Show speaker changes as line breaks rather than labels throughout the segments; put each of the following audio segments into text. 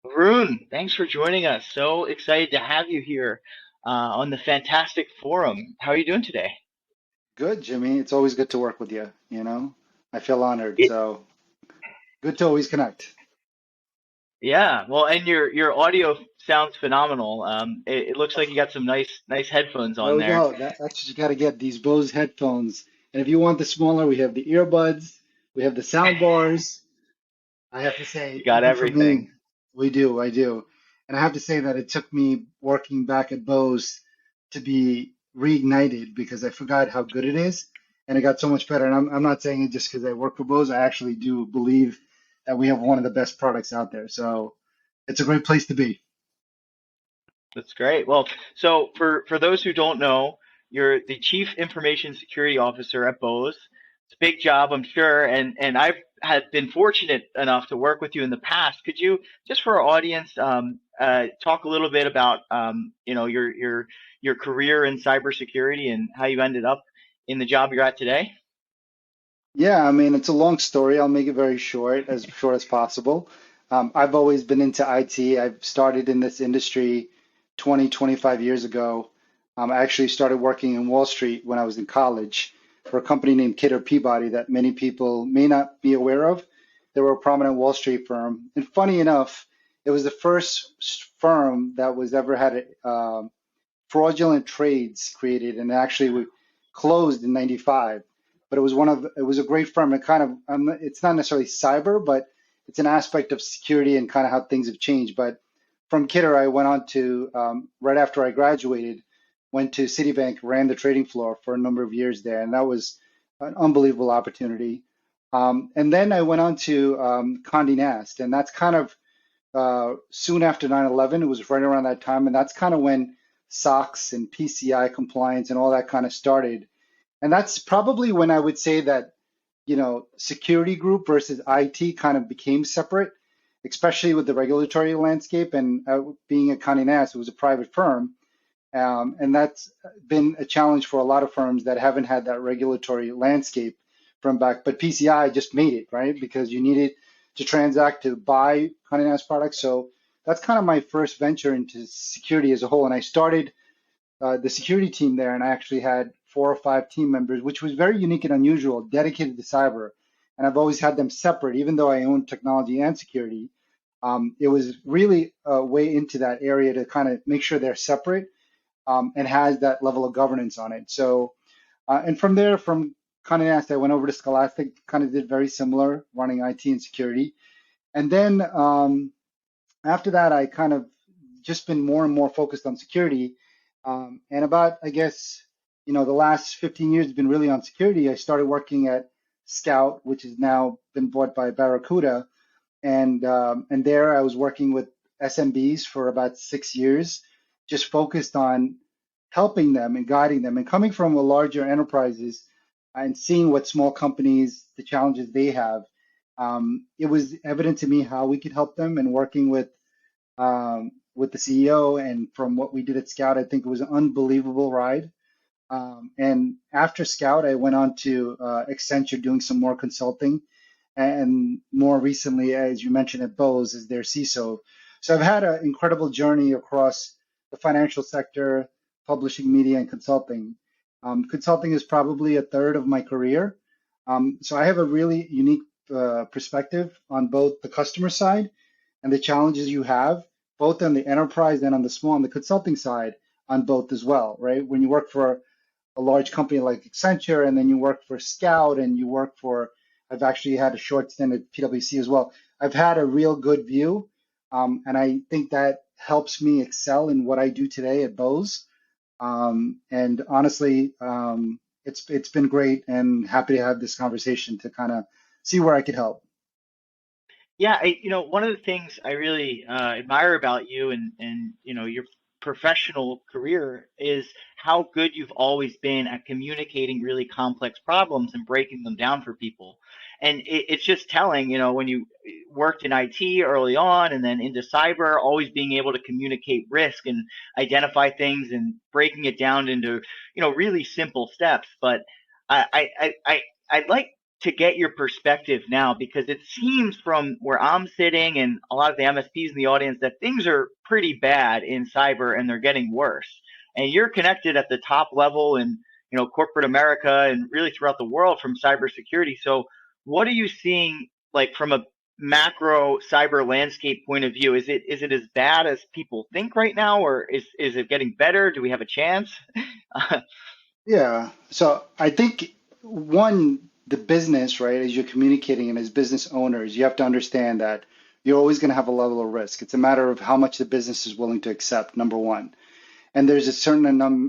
Arun, thanks for joining us. So excited to have you here on the fantastic forum. How are you doing today?
Good, Jimmy. It's always good to work with you, you know? I feel honored,
It,
so good to always connect.
yeah, well, and your audio sounds phenomenal. It looks like you got some nice headphones on
No
there.
doubt. That's what you got to get, these Bose headphones. And if you want the smaller, we have the earbuds, we have the sound bars. I have to
You
say,
got
even for
everything.
me, I do. And I have to say that it took me working back at Bose to be reignited because I forgot how good it is. And it got so much better. And I'm not saying it just because I work for Bose. I actually do believe that we have one of the best products out there. So it's a great place to be.
That's great. Well, so for those who don't know, you're the Chief Information Security Officer at BOSE. It's a big job, I'm sure, and I've had been fortunate enough to work with you in the past. Could you, just for our audience, talk a little bit about your career in cybersecurity and how you ended up in the job you're at today?
Yeah, I mean, it's a long story. I'll make it very short as possible. I've always been into IT. I've started in this industry 20, 25 years ago. I actually started working in Wall Street when I was in college for a company named Kidder Peabody that many people may not be aware of. They were a prominent Wall Street firm. And funny enough, it was the first firm that was ever had fraudulent trades created, and actually we closed in 95. But it was a great firm. It kind of it's not necessarily cyber, but it's an aspect of security and kind of how things have changed. But from Kidder, I went on to right after I graduated, went to Citibank, ran the trading floor for a number of years there, and that was an unbelievable opportunity. And then I went on to Condé Nast, and that's kind of soon after 9/11. It was right around that time, and that's kind of when SOX and PCI compliance and all that kind of started. And that's probably when I would say that, security group versus IT kind of became separate, especially with the regulatory landscape. And being at Condé Nast, it was a private firm, and that's been a challenge for a lot of firms that haven't had that regulatory landscape from back. But PCI just made it, right? Because you needed to transact to buy Condé Nast products. So that's kind of my first venture into security as a whole. And I started the security team there, and I actually had 4 or 5 team members, which was very unique and unusual, dedicated to cyber. And I've always had them separate, even though I own technology and security. It was really a way into that area to kind of make sure they're separate and has that level of governance on it. So, and from there, from Condé Nast, I went over to Scholastic, kind of did very similar, running IT and security. And then after that, I kind of just been more and more focused on security. And about, I guess, the last 15 years has been really on security. I started working at Scout, which has now been bought by Barracuda, and there I was working with SMBs for about 6 years, just focused on helping them and guiding them. And coming from a larger enterprises and seeing what small companies, the challenges they have, it was evident to me how we could help them. And working with the CEO and from what we did at Scout, I think it was an unbelievable ride. And after Scout, I went on to Accenture doing some more consulting, and more recently, as you mentioned, at Bose as their CISO. So I've had an incredible journey across the financial sector, publishing, media, and consulting. Consulting is probably a third of my career. So I have a really unique perspective on both the customer side and the challenges you have, both on the enterprise and on the small, on the consulting side, on both as well, right? When you work for a large company like Accenture, and then you work for Scout, and you work for, I've actually had a short stint at PwC as well. I've had a real good view, and I think that helps me excel in what I do today at Bose. And honestly, it's been great, and happy to have this conversation to kind of see where I could help.
Yeah, one of the things I really admire about you and your professional career is how good you've always been at communicating really complex problems and breaking them down for people. And it's just telling, when you worked in IT early on and then into cyber, always being able to communicate risk and identify things and breaking it down into, really simple steps. But I I'd like to get your perspective now, because it seems from where I'm sitting and a lot of the MSPs in the audience that things are pretty bad in cyber and they're getting worse. And you're connected at the top level in, corporate America and really throughout the world from cybersecurity. So what are you seeing like from a macro cyber landscape point of view? Is it as bad as people think right now, or is it getting better? Do we have a chance?
Yeah. So I think one, the business, right, as you're communicating and as business owners, you have to understand that you're always going to have a level of risk. It's a matter of how much the business is willing to accept, number one. And there's a certain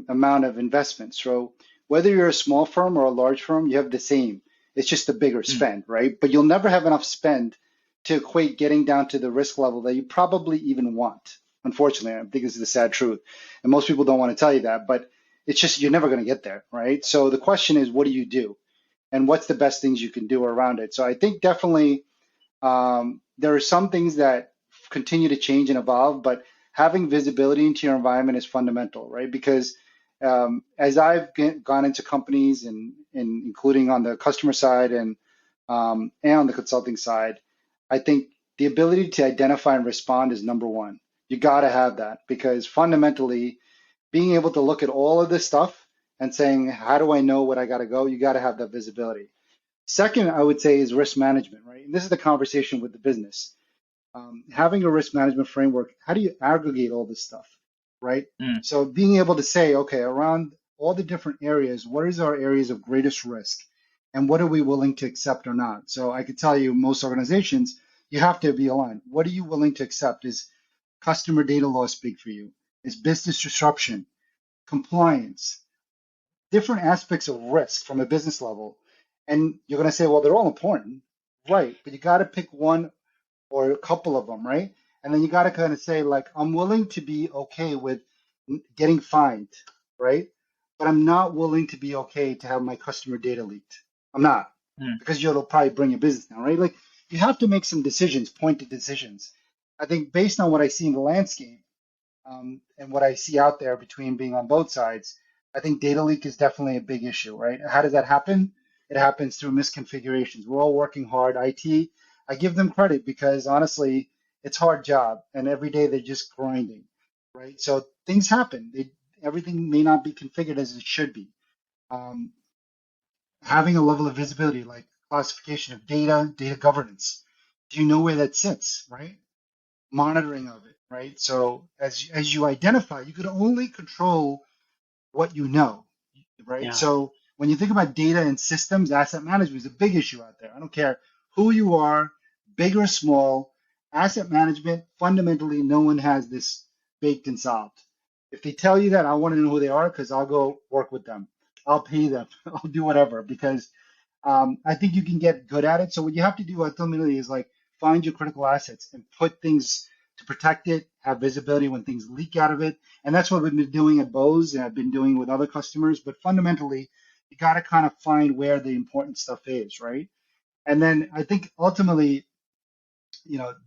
amount of investment. So whether you're a small firm or a large firm, you have the same. It's just a bigger
Mm,
spend, right? But you'll never have enough spend to equate getting down to the risk level that you probably even want. Unfortunately, I think this is the sad truth. And most people don't want to tell you that, but it's just you're never going to get there, right? So the question is, what do you do? And what's the best things you can do around it? So I think definitely there are some things that continue to change and evolve, but having visibility into your environment is fundamental, right? Because as I've gone into companies and including on the customer side and on the consulting side, I think the ability to identify and respond is number one. You got to have that because fundamentally, being able to look at all of this stuff and saying, how do I know what I got to go? You got to have that visibility. Second, I would say is risk management, right? And this is the conversation with the business. Having a risk management framework, how do you aggregate all this stuff, right?
mm,
So being able to say, okay, around all the different areas, what is our areas of greatest risk? And what are we willing to accept or not? So I could tell you most organizations, you have to be aligned. What are you willing to accept? Is customer data loss big for you? Is business disruption, compliance, different aspects of risk from a business level? And you're going to say, well, they're all important, right? But you got to pick one or a couple of them, right? And then you got to kind of say, like, I'm willing to be okay with getting fined, right? But I'm not willing to be okay to have my customer data leaked. I'm not,
mm.
because you'll probably bring your business down, right? Like, you have to make some decisions, pointed decisions. I think based on what I see in the landscape, and what I see out there between being on both sides, I think data leak is definitely a big issue, right? How does that happen? It happens through misconfigurations. We're all working hard. IT, I give them credit because honestly, it's a hard job, and every day they're just grinding, right? So things happen. Everything may not be configured as it should be. Um, Having a level of visibility, like classification of data, data governance. Do you know where that sits, right? Monitoring of it, right? So as you identify, you can only control what you know, right?
Yeah.
So when you think about data and systems, asset management is a big issue out there. I don't care who you are, big or small, asset management, fundamentally, no one has this baked and solved. If they tell you that, I want to know who they are because I'll go work with them. I'll pay them. I'll do whatever because I think you can get good at it. So what you have to do ultimately is like find your critical assets and put things to protect it, have visibility when things leak out of it. And that's what we've been doing at BOSE and I've been doing with other customers. But fundamentally, you got to kind of find where the important stuff is, right? And then I think ultimately,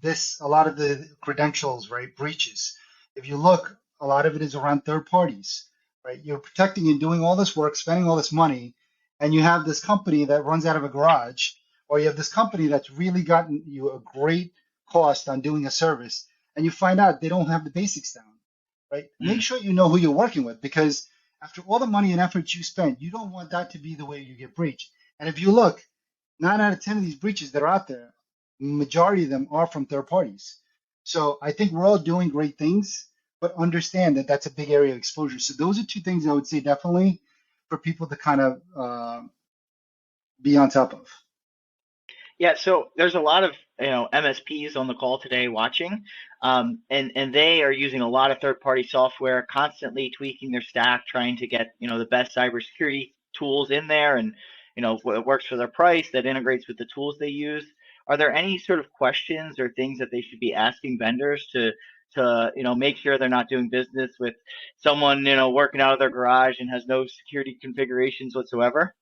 this a lot of the credentials, right, breaches. If you look, a lot of it is around third parties, right? You're protecting and doing all this work, spending all this money, and you have this company that runs out of a garage, or you have this company that's really gotten you a great cost on doing a service, and you find out they don't have the basics down, right? Make
Mm.
sure you know who you're working with because after all the money and effort you spent, you don't want that to be the way you get breached. And if you look, 9 out of 10 of these breaches that are out there, majority of them are from third parties. So I think we're all doing great things, but understand that that's a big area of exposure. So those are two things I would say definitely for people to kind of be on top of.
Yeah, so there's a lot of MSPs on the call today watching, and they are using a lot of third-party software, constantly tweaking their stack, trying to get the best cybersecurity tools in there, and it works for their price that integrates with the tools they use. Are there any sort of questions or things that they should be asking vendors to make sure they're not doing business with someone working out of their garage and has no security configurations whatsoever?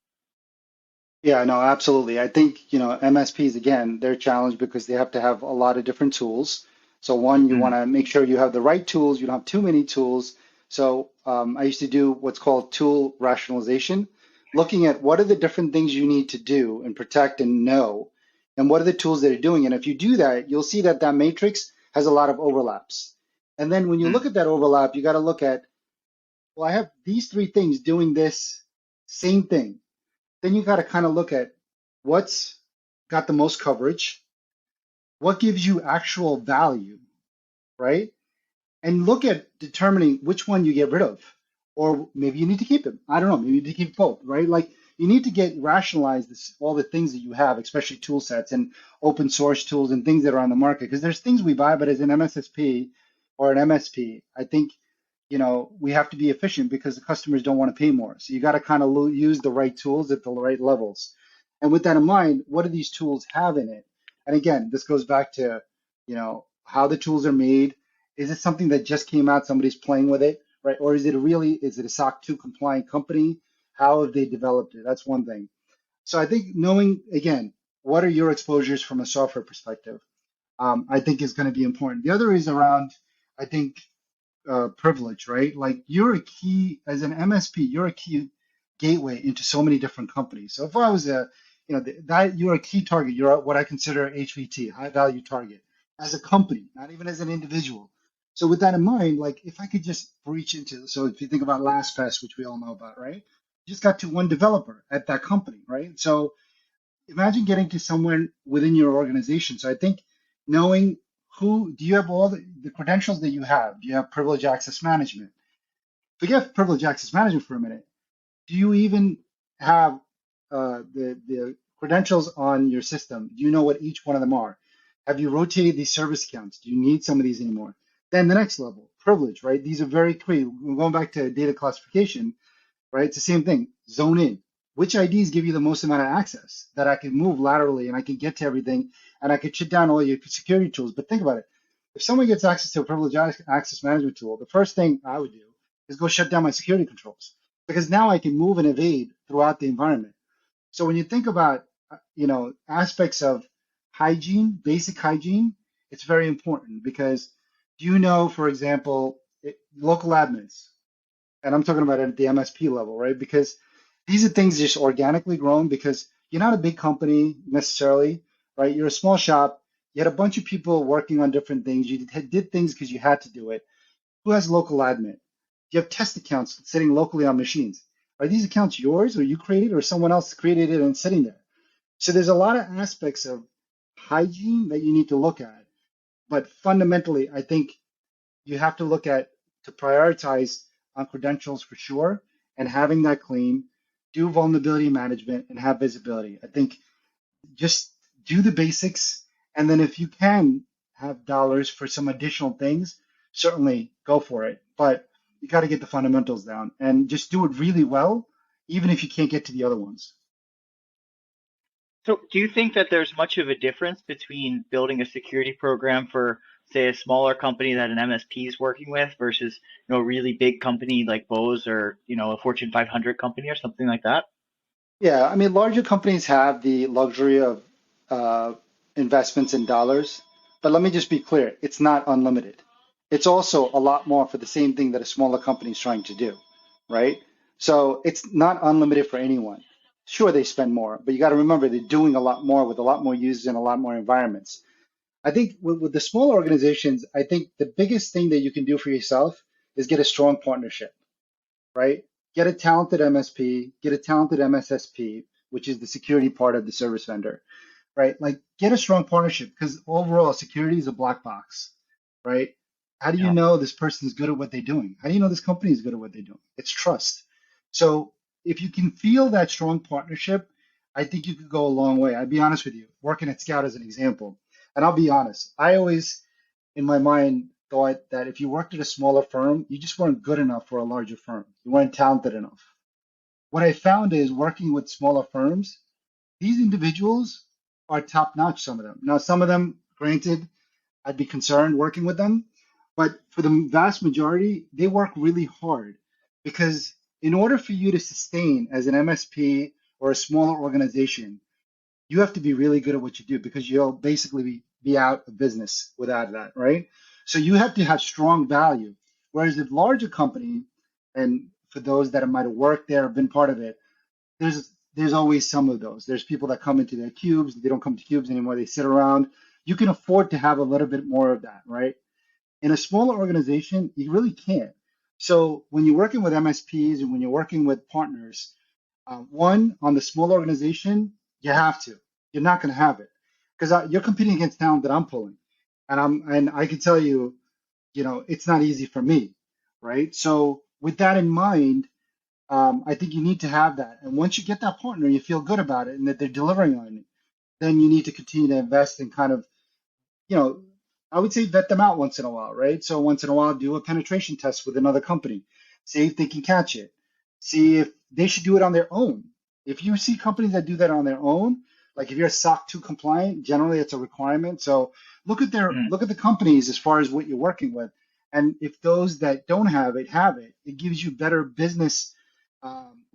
Yeah, no, absolutely. I think, MSPs, again, they're challenged because they have to have a lot of different tools. So one, you want
Mm,
to make sure you have the right tools, you don't have too many tools. So I used to do what's called tool rationalization, looking at what are the different things you need to do and protect and know, and what are the tools that are doing. And if you do that, you'll see that that matrix has a lot of overlaps. And then when you
Mm,
look at that overlap, you got to look at, well, I have these three things doing this same thing. Then you got to kind of look at what's got the most coverage, what gives you actual value, right? And look at determining which one you get rid of, or maybe you need to keep it. I don't know. Maybe you need to keep both, right? Like you need to get rationalize this, all the things that you have, especially tool sets and open source tools and things that are on the market. Because there's things we buy, but as an MSSP or an MSP, I think we have to be efficient because the customers don't want to pay more. So you got to kind of use the right tools at the right levels. And with that in mind, what do these tools have in it? And again, this goes back to how the tools are made. Is it something that just came out, somebody's playing with it, right? Or is it a SOC 2 compliant company? How have they developed it? That's one thing. So I think knowing, again, what are your exposures from a software perspective, I think is going to be important. The other is around, I think, privilege, right? Like you're a key, as an MSP, you're a key gateway into so many different companies. So if I was that you're a key target, you're what I consider HVT, high value target, as a company, not even as an individual. So with that in mind, like if I could just breach into, so if you think about LastPass, which we all know about, right? You just got to one developer at that company, right? So imagine getting to someone within your organization. So I think knowing who do you have all the credentials that you have? Do you have privilege access management? Forget privilege access management for a minute. Do you even have the credentials on your system? Do you know what each one of them are? Have you rotated these service accounts? Do you need some of these anymore? Then the next level, privilege, right? These are very clear. We're going back to data classification, right? It's the same thing. Zone in. Which IDs give you the most amount of access that I can move laterally and I can get to everything and I can shut down all your security tools? But think about it. If someone gets access to a privileged access management tool, the first thing I would do is go shut down my security controls because now I can move and evade throughout the environment. So when you think about aspects of hygiene, basic hygiene, it's very important because for example, local admins, and I'm talking about it at the MSP level, right? Because these are things just organically grown because you're not a big company necessarily, right? You're a small shop. You had a bunch of people working on different things. You did things because you had to do it. Who has local admin? You have test accounts sitting locally on machines. Are these accounts yours or you created or someone else created it and sitting there? So there's a lot of aspects of hygiene that you need to look at. But fundamentally, I think you have to look at to prioritize on credentials for sure and having that clean, do vulnerability management and have visibility. I think just do the basics. And then if you can have dollars for some additional things, certainly go for it. But you got to get the fundamentals down and just do it really well, even if you can't get to the other ones.
So, do you think that there's much of a difference between building a security program for, say, a smaller company that an MSP is working with versus, a really big company like BOSE or, a Fortune 500 company or something like that?
Yeah, I mean, larger companies have the luxury of uh, investments in dollars, but let me just be clear, it's not unlimited. It's also a lot more for the same thing that a smaller company is trying to do, right? So it's not unlimited for anyone. Sure, they spend more, but you got to remember they're doing a lot more with a lot more users and a lot more environments. I think with the smaller organizations, I think the biggest thing that you can do for yourself is get a strong partnership, right? Get a talented MSP, get a talented MSSP, which is the security part of the service vendor, right? Like get a strong partnership because overall security is a black box, right? How do you
Yeah.
know this person is good at what they're doing? How do you know this company is good at what they're doing? It's trust. So if you can feel that strong partnership, I think you could go a long way. I'd be honest with you, working at Scout as an example. And I'll be honest, I always in my mind thought that if you worked at a smaller firm, you just weren't good enough for a larger firm. You weren't talented enough. What I found is working with smaller firms, these individuals are top notch, some of them. Now, some of them, granted, I'd be concerned working with them, but for the vast majority, they work really hard because in order for you to sustain as an MSP or a smaller organization, you have to be really good at what you do because you'll basically be out of business without that, right? So you have to have strong value. Whereas if larger company, and for those that might have worked there or been part of it, there's always some of those. There's people that come into their cubes, they don't come to cubes anymore, they sit around. You can afford to have a little bit more of that, right? In a smaller organization, you really can't. So when you're working with MSPs and when you're working with partners, one, on the small organization, you have to. You're not going to have it because you're competing against talent that I'm pulling, and I can tell you, it's not easy for me, right? So with that in mind, I think you need to have that. And once you get that partner, you feel good about it and that they're delivering on it, then you need to continue to invest and kind of, you know, I would say vet them out once in a while, right? So once in a while, do a penetration test with another company, see if they can catch it, see if they should do it on their own. If you see companies that do that on their own, like if you're SOC 2 compliant, generally it's a requirement. So
Mm,
look at the companies as far as what you're working with, and if those that don't have it, it gives you better business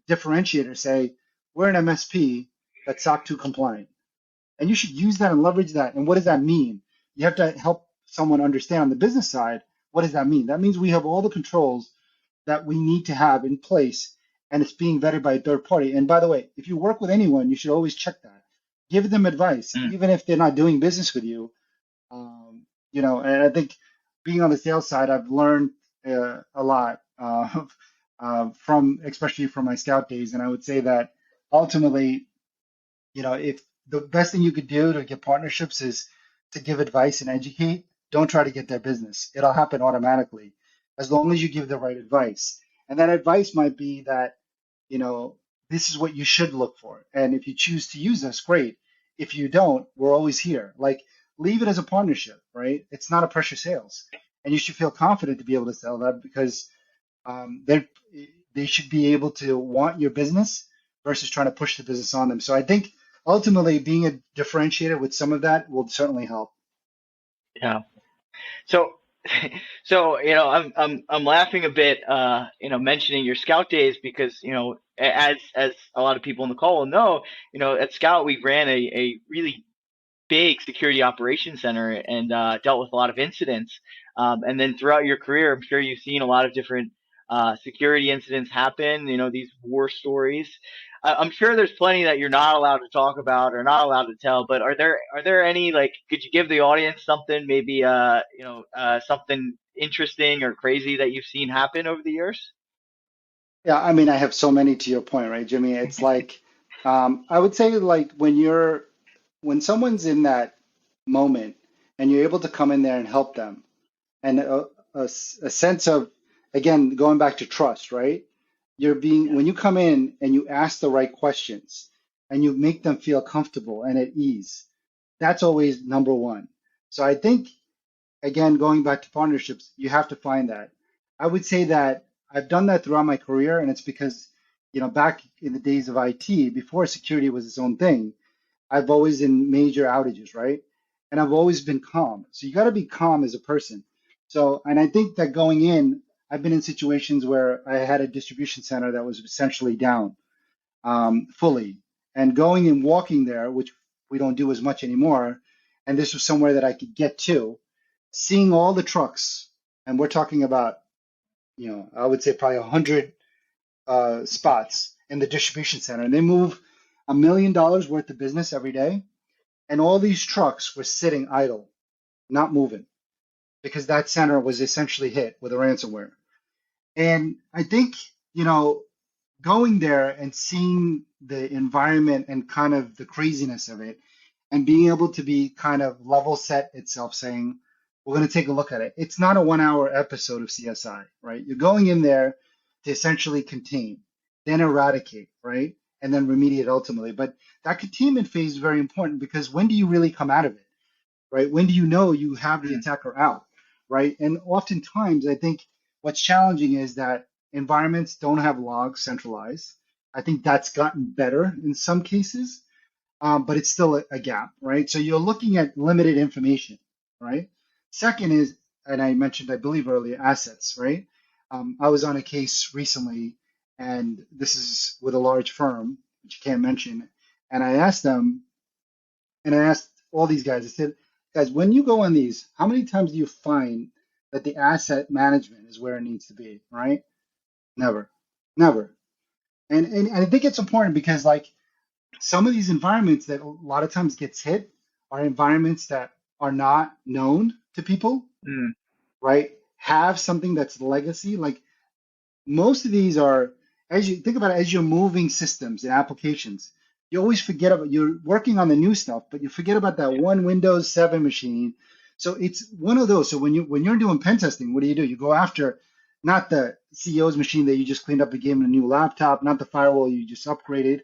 differentiator. Say we're an MSP that's SOC 2 compliant, and you should use that and leverage that. And what does that mean? You have to help someone understand on the business side, what does that mean? That means we have all the controls that we need to have in place, and it's being vetted by a third party. And by the way, if you work with anyone, you should always check that. Give them advice,
mm.
even if they're not doing business with you. And I think being on the sales side, I've learned a lot from, especially from my scout days. And I would say that ultimately, if the best thing you could do to get partnerships is to give advice and educate, don't try to get their business. It'll happen automatically as long as you give the right advice. And that advice might be that, you know, this is what you should look for. And if you choose to use us, great. If you don't, we're always here. Like, leave it as a partnership, right? It's not a pressure sales. And you should feel confident to be able to sell that because they they should be able to want your business versus trying to push the business on them. So I think ultimately being a differentiator with some of that will certainly help.
Yeah. So, I'm laughing a bit, mentioning your Scout days because, as a lot of people in the call will know, at Scout we ran a really big security operations center and dealt with a lot of incidents. And then throughout your career, I'm sure you've seen a lot of different security incidents happen. These war stories. I'm sure there's plenty that you're not allowed to talk about or not allowed to tell. But are there any, like? Could you give the audience something, maybe something interesting or crazy that you've seen happen over the years?
Yeah, I mean, I have so many to your point, right, Jimmy? It's like I would say like when someone's in that moment and you're able to come in there and help them and a sense of, again, going back to trust, right? When you come in and you ask the right questions and you make them feel comfortable and at ease, that's always number one. So I think, again, going back to partnerships, you have to find that. I would say that I've done that throughout my career, and it's because, back in the days of IT, before security was its own thing, I've always in major outages, right? And I've always been calm. So you got to be calm as a person. So, and I think that going in, I've been in situations where I had a distribution center that was essentially down fully, and going and walking there, which we don't do as much anymore. And this was somewhere that I could get to, seeing all the trucks, and we're talking about, I would say probably 100 spots in the distribution center, and they move $1 million worth of business every day, and all these trucks were sitting idle, not moving, because that center was essentially hit with a ransomware. And I think, you know, going there and seeing the environment and kind of the craziness of it and being able to be kind of level set itself, saying, we're going to take a look at it. It's not a 1 hour episode of CSI, right? You're going in there to essentially contain, then eradicate, right? And then remediate ultimately. But that containment phase is very important because when do you really come out of it? Right? When do you know you have the
Mm,
attacker out, right? And oftentimes, I think what's challenging is that environments don't have logs centralized. I think that's gotten better in some cases, but it's still a gap, right? So you're looking at limited information, right? Second is, and I mentioned, I believe earlier, assets, right? I was on a case recently, and this is with a large firm, which you can't mention, and I asked them, and I asked all these guys, I said, guys, when you go on these, how many times do you find that the asset management is where it needs to be, right? Never, never. And I think it's important because like some of these environments that a lot of times gets hit are environments that are not known to people,
Mm,
right? Have something that's legacy. Like most of these are, as you think about it, as you're moving systems and applications, you always forget about, you're working on the new stuff, but you forget about that one Windows 7 machine. So it's one of those. So when you're doing pen testing, what do? You go after not the CEO's machine that you just cleaned up and gave him a new laptop, not the firewall you just upgraded,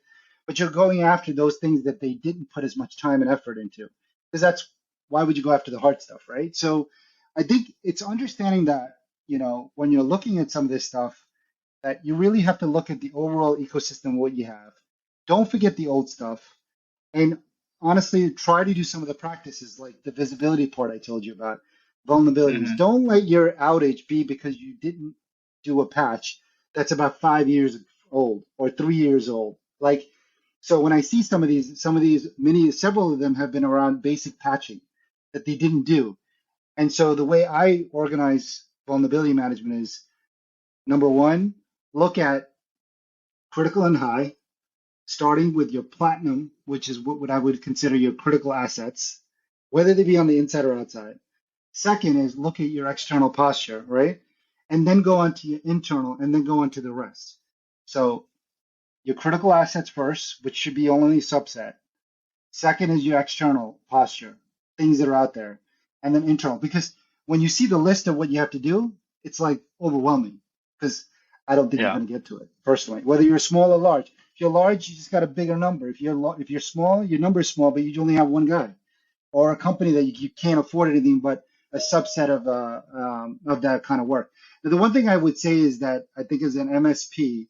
but you're going after those things that they didn't put as much time and effort into. Because that's why would you go after the hard stuff, right? So I think it's understanding that, when you're looking at some of this stuff, that you really have to look at the overall ecosystem of what you have. Don't forget the old stuff. And honestly, try to do some of the practices like the visibility part I told you about, vulnerabilities.
hmm
Don't let your outage be because you didn't do a patch that's about 5 years old or 3 years old. Like, so when I see several of them have been around basic patching that they didn't do. And so the way I organize vulnerability management is number one, look at critical and high, starting with your platinum, which is what I would consider your critical assets, whether they be on the inside or outside. Second is look at your external posture, right? And then go on to your internal and then go on to the rest. So your critical assets first, which should be only a subset. Second is your external posture, things that are out there, and then internal. Because when you see the list of what you have to do, it's like overwhelming. Because I don't think you're
yeah.
going to get to it personally. Whether you're small or large. If you're large, you just got a bigger number. If you're small, your number is small, but you only have one guy, or a company that you can't afford anything but a subset of that kind of work. Now, the one thing I would say is that I think as an MSP,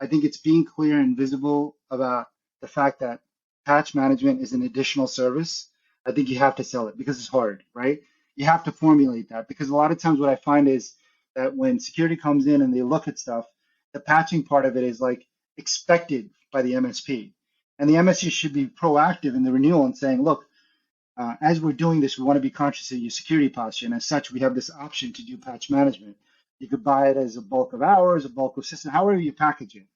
I think it's being clear and visible about the fact that patch management is an additional service. I think you have to sell it because it's hard, right? You have to formulate that because a lot of times what I find is that when security comes in and they look at stuff, the patching part of it is like expected by the MSP. And the MSP should be proactive in the renewal and saying, look, as we're doing this, we want to be conscious of your security posture. And as such, we have this option to do patch management. You could buy it as a bulk of hours, a bulk of system, however you package it.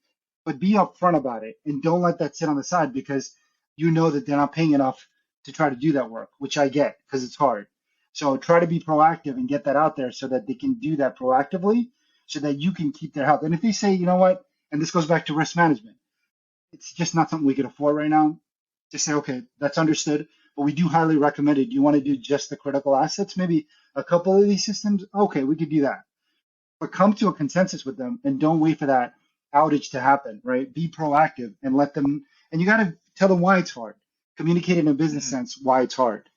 But be upfront about it and don't let that sit on the side because you know that they're not paying enough to try to do that work, which I get because it's hard. So try to be proactive and get that out there so that they can do that proactively so that you can keep their health. And if they say, you know what, and this goes back to risk management, it's just not something we can afford right now. Just say, okay, that's understood, but we do highly recommend it. Do you want to do just the critical assets? Maybe a couple of these systems? Okay, we could do that. But come to a consensus with them and don't wait for that outage to happen, right? Be proactive and let them, and you got to tell them why it's hard. Communicate in a business
hmm
sense why it's hard.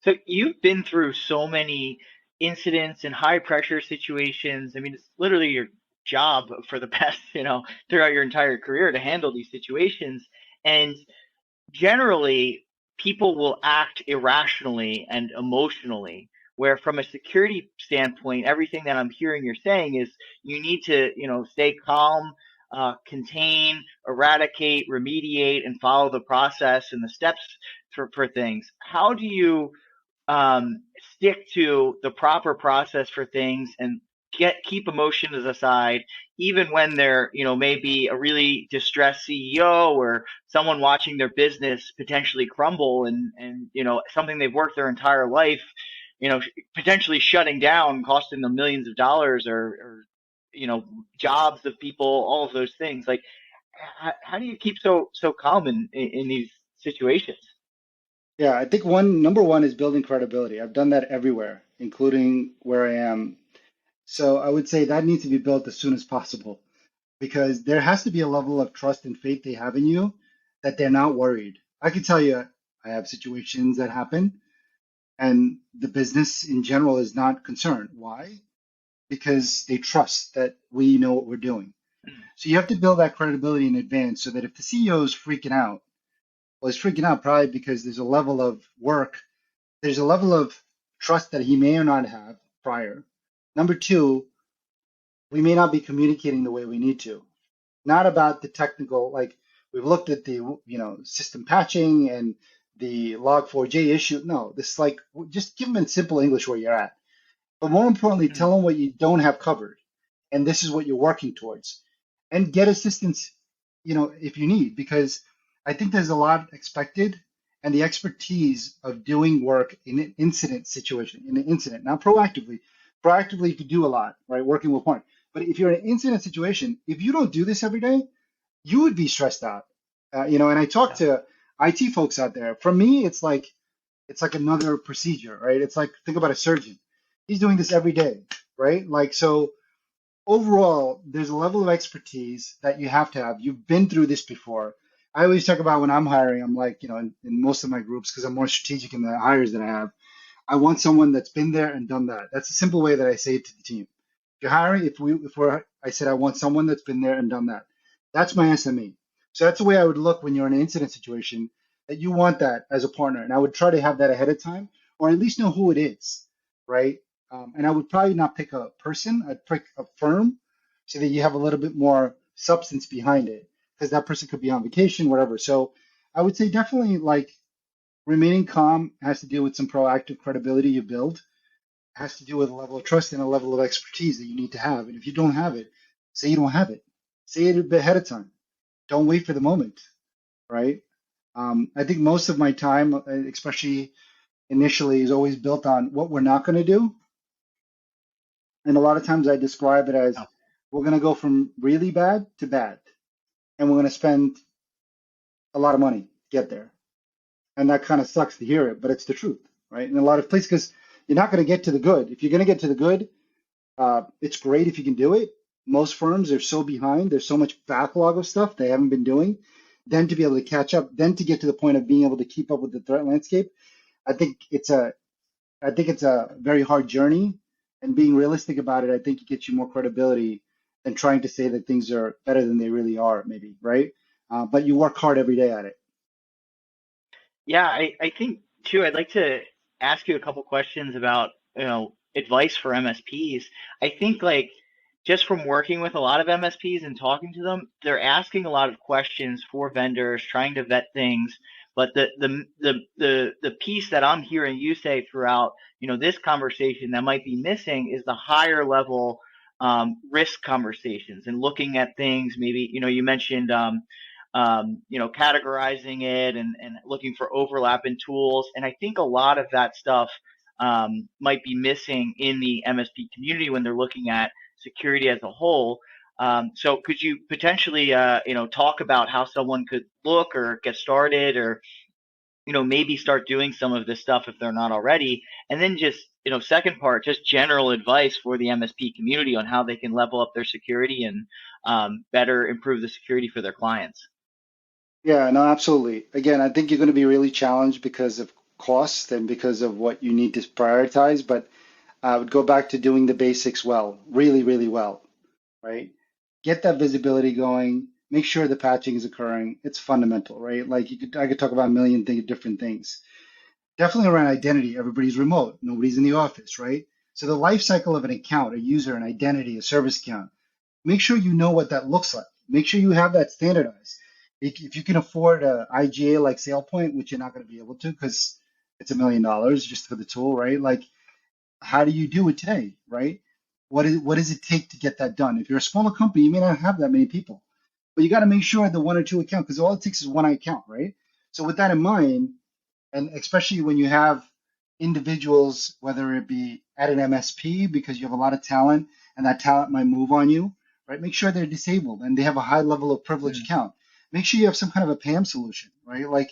So you've been through so many incidents and high pressure situations. I mean, it's literally your job for the past, throughout your entire career to handle these situations. And generally people will act irrationally and emotionally, where from a security standpoint, everything that I'm hearing you're saying is you need to stay calm, contain, eradicate, remediate, and follow the process and the steps for things. How do you stick to the proper process for things and keep emotions aside, even when there, may be a really distressed CEO or someone watching their business potentially crumble and something they've worked their entire life, potentially shutting down, costing them millions of dollars or jobs of people, all of those things. Like, how do you keep so calm in these situations?
Yeah, I think number one is building credibility. I've done that everywhere, including where I am. So I would say that needs to be built as soon as possible because there has to be a level of trust and faith they have in you that they're not worried. I can tell you, I have situations that happen and the business in general is not concerned. Why? Because they trust that we know what we're doing. So you have to build that credibility in advance so that if the CEO is freaking out, well, he's freaking out probably because there's a level of work, there's a level of trust that he may or not have prior. Number two, we may not be communicating the way we need to. Not about the technical, like we've looked at the system patching and the log4j issue. No, this is like just give them in simple English where you're at. But more importantly, tell them what you don't have covered, and this is what you're working towards. and get assistance, if you need, because I think there's a lot expected, and the expertise of doing work in an incident situation, in an incident, not proactively. Proactively, you could do a lot, right? Working with partners. But if you're in an incident situation, if you don't do this every day, you would be stressed out. And I talk
Yeah.
to IT folks out there. For me, it's like another procedure, right? It's like think about a surgeon. He's doing this every day, right? Like so overall, there's a level of expertise that you have to have. You've been through this before. I always talk about when I'm hiring, I'm like, in most of my groups, because I'm more strategic in the hires that I have, I want someone that's been there and done that. That's a simple way that I say it to the team. If you're hiring, I said I want someone that's been there and done that. That's my SME. So that's the way I would look when you're in an incident situation, that you want that as a partner. And I would try to have that ahead of time, or at least know who it is, right? And I would probably not pick a person, I'd pick a firm so that you have a little bit more substance behind it, because that person could be on vacation, whatever. So I would say definitely like remaining calm has to do with some proactive credibility you build, has to do with a level of trust and a level of expertise that you need to have. And if you don't have it, say you don't have it. Say it a bit ahead of time. Don't wait for the moment, right? I think most of my time, especially initially, is always built on what we're not going to do. And a lot of times I describe it as
Yeah.
we're going to go from really bad to bad, and we're going to spend a lot of money to get there. And that kind of sucks to hear it, but it's the truth, right? In a lot of places, because you're not going to get to the good. If you're going to get to the good, it's great if you can do it. Most firms are so behind. There's so much backlog of stuff they haven't been doing. Then to be able to catch up, then to get to the point of being able to keep up with the threat landscape, I think it's a, I think it's a very hard journey. And being realistic about it, I think it gets you more credibility than trying to say that things are better than they really are, maybe, right? But you work hard every day at it.
Yeah, I think too, I'd like to ask you a couple questions about, advice for MSPs. I think like just from working with a lot of MSPs and talking to them, they're asking a lot of questions for vendors, trying to vet things. But the piece that I'm hearing you say throughout, this conversation that might be missing is the higher level risk conversations and looking at things. Maybe, you mentioned categorizing it and looking for overlap in tools. And I think a lot of that stuff might be missing in the MSP community when they're looking at security as a whole. So could you potentially, talk about how someone could look or get started or, maybe start doing some of this stuff if they're not already? And then just, second part, just general advice for the MSP community on how they can level up their security and better improve the security for their clients.
Yeah, no, absolutely. Again, I think you're going to be really challenged because of cost and because of what you need to prioritize. But I would go back to doing the basics well, really, really well, right? Get that visibility going. Make sure the patching is occurring. It's fundamental, right? Like I could talk about a million different things. Definitely around identity. Everybody's remote. Nobody's in the office, right? So the life cycle of an account, a user, an identity, a service account, make sure you know what that looks like. Make sure you have that standardized. If you can afford a IGA like SailPoint, which you're not going to be able to because it's $1 million just for the tool, right? Like, how do you do it today, right? What does it take to get that done? If you're a smaller company, you may not have that many people, but you got to make sure the one or two account because all it takes is one account, right? So with that in mind, and especially when you have individuals, whether it be at an MSP because you have a lot of talent and that talent might move on you, right? Make sure they're disabled and they have a high level of privilege
Mm,
account. Make sure you have some kind of a PAM solution, right? Like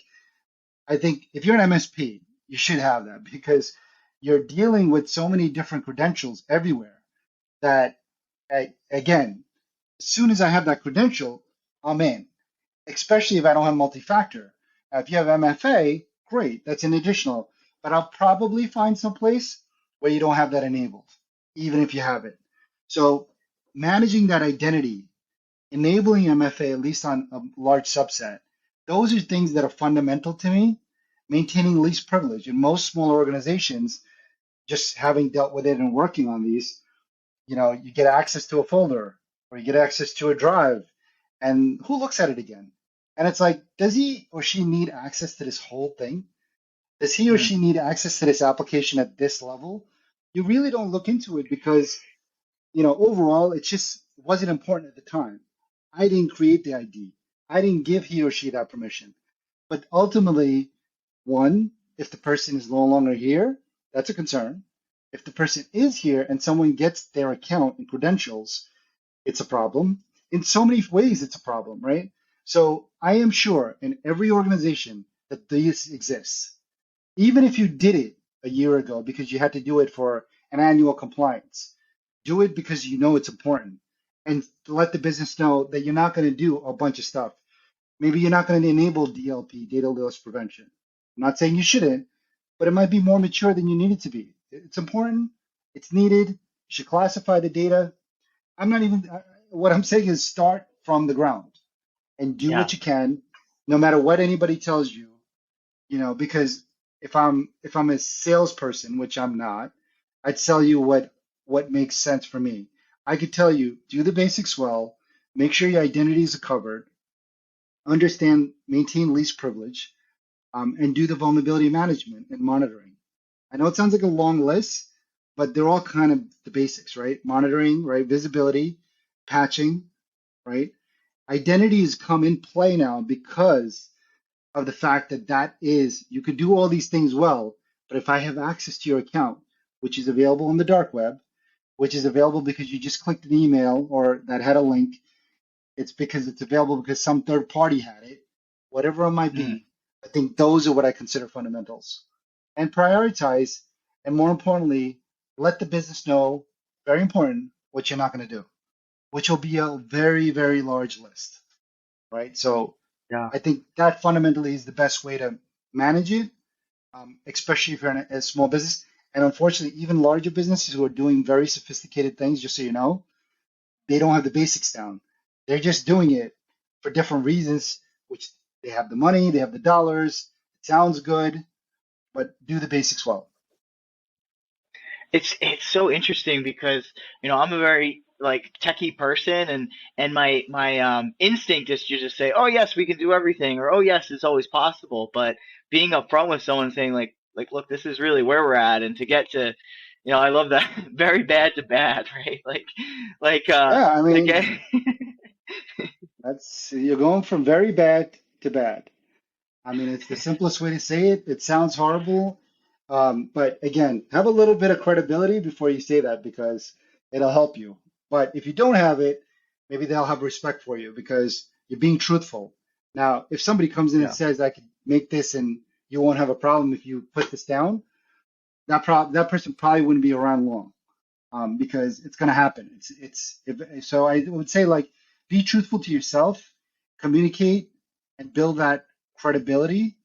I think if you're an MSP, you should have that because you're dealing with so many different credentials everywhere that again, as soon as I have that credential, I'm in, especially if I don't have multi-factor. If you have MFA, great, that's an additional, but I'll probably find some place where you don't have that enabled, even if you have it. So managing that identity, enabling MFA, at least on a large subset, those are things that are fundamental to me. Maintaining least privilege. In most smaller organizations, just having dealt with it and working on these, you get access to a folder or you get access to a drive, and who looks at it again? And it's like, does he or she need access to this whole thing? Does he or
mm,
she need access to this application at this level? You really don't look into it because, overall, it just wasn't important at the time. I didn't create the ID. I didn't give he or she that permission. But ultimately, one, if the person is no longer here, that's a concern. If the person is here and someone gets their account and credentials, it's a problem. In so many ways, it's a problem, right? So I am sure in every organization that this exists. Even if you did it a year ago because you had to do it for an annual compliance, do it because you know it's important and let the business know that you're not going to do a bunch of stuff. Maybe you're not going to enable DLP, data loss prevention. I'm not saying you shouldn't, but it might be more mature than you need it to be. It's important, it's needed. You should classify the data. I'm not even, what I'm saying is start from the ground and do
Yeah.
what you can, no matter what anybody tells you, because if I'm a salesperson, which I'm not, I'd tell you what makes sense for me. I could tell you do the basics well, make sure your identities are covered, understand, maintain least privilege, and do the vulnerability management and monitoring. I know it sounds like a long list, but they're all kind of the basics, right? Monitoring, right? Visibility, patching, right? Identities come in play now because of the fact that you could do all these things well, but if I have access to your account, which is available on the dark web, which is available because you just clicked an email or that had a link, it's because it's available because some third party had it, whatever it might
Mm,
be. I think those are what I consider fundamentals. And prioritize, and more importantly, let the business know, very important, what you're not going to do, which will be a very, very large list, right? So
yeah.
I think that fundamentally is the best way to manage it, especially if you're in a small business. And unfortunately, even larger businesses who are doing very sophisticated things, just so you know, they don't have the basics down. They're just doing it for different reasons, which they have the money, they have the dollars, it sounds good, but do the basics well.
It's so interesting because I'm a very like techie person, and my instinct is to just say, oh yes, we can do everything, or oh yes, it's always possible. But being upfront with someone, saying like look, this is really where we're at, and to get to I love that very bad to bad, right? Like
Yeah, I
to get
mean, that's you're going from very bad to bad. I mean, it's the simplest way to say it. It sounds horrible, but again, have a little bit of credibility before you say that because it'll help you. But if you don't have it, maybe they'll have respect for you because you're being truthful. Now, if somebody comes in and
yeah.
says, "I can make this and you won't have a problem if you put this down," that person probably wouldn't be around long, because it's going to happen. So I would say like be truthful to yourself, communicate, and build that credibility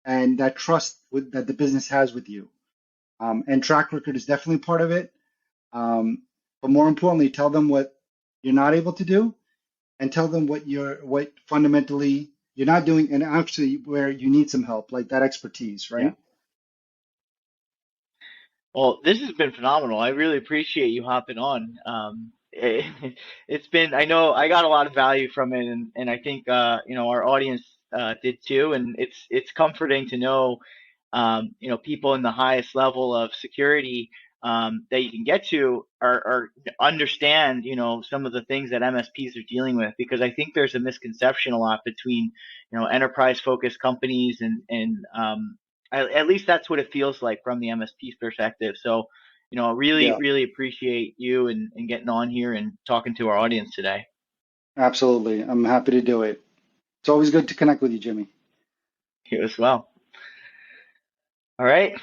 and that trust that the business has with you. And track record is definitely part of it. Um, but more importantly, tell them what you're not able to do, and tell them what fundamentally you're not doing, and actually where you need some help, like that expertise,
Yeah.
right?
Well, this has been phenomenal. I really appreciate you hopping on. It's been, I know I got a lot of value from it, and I think our audience did too. And it's comforting to know people in the highest level of security that you can get to are understand some of the things that MSPs are dealing with, because I think there's a misconception a lot between enterprise focused companies and at least that's what it feels like from the MSP's perspective. So, really,
Yeah,
really appreciate you and getting on here and talking to our audience today.
absolutely. I'm happy to do it. It's always good to connect with you, Jimmy.
You as well. All right.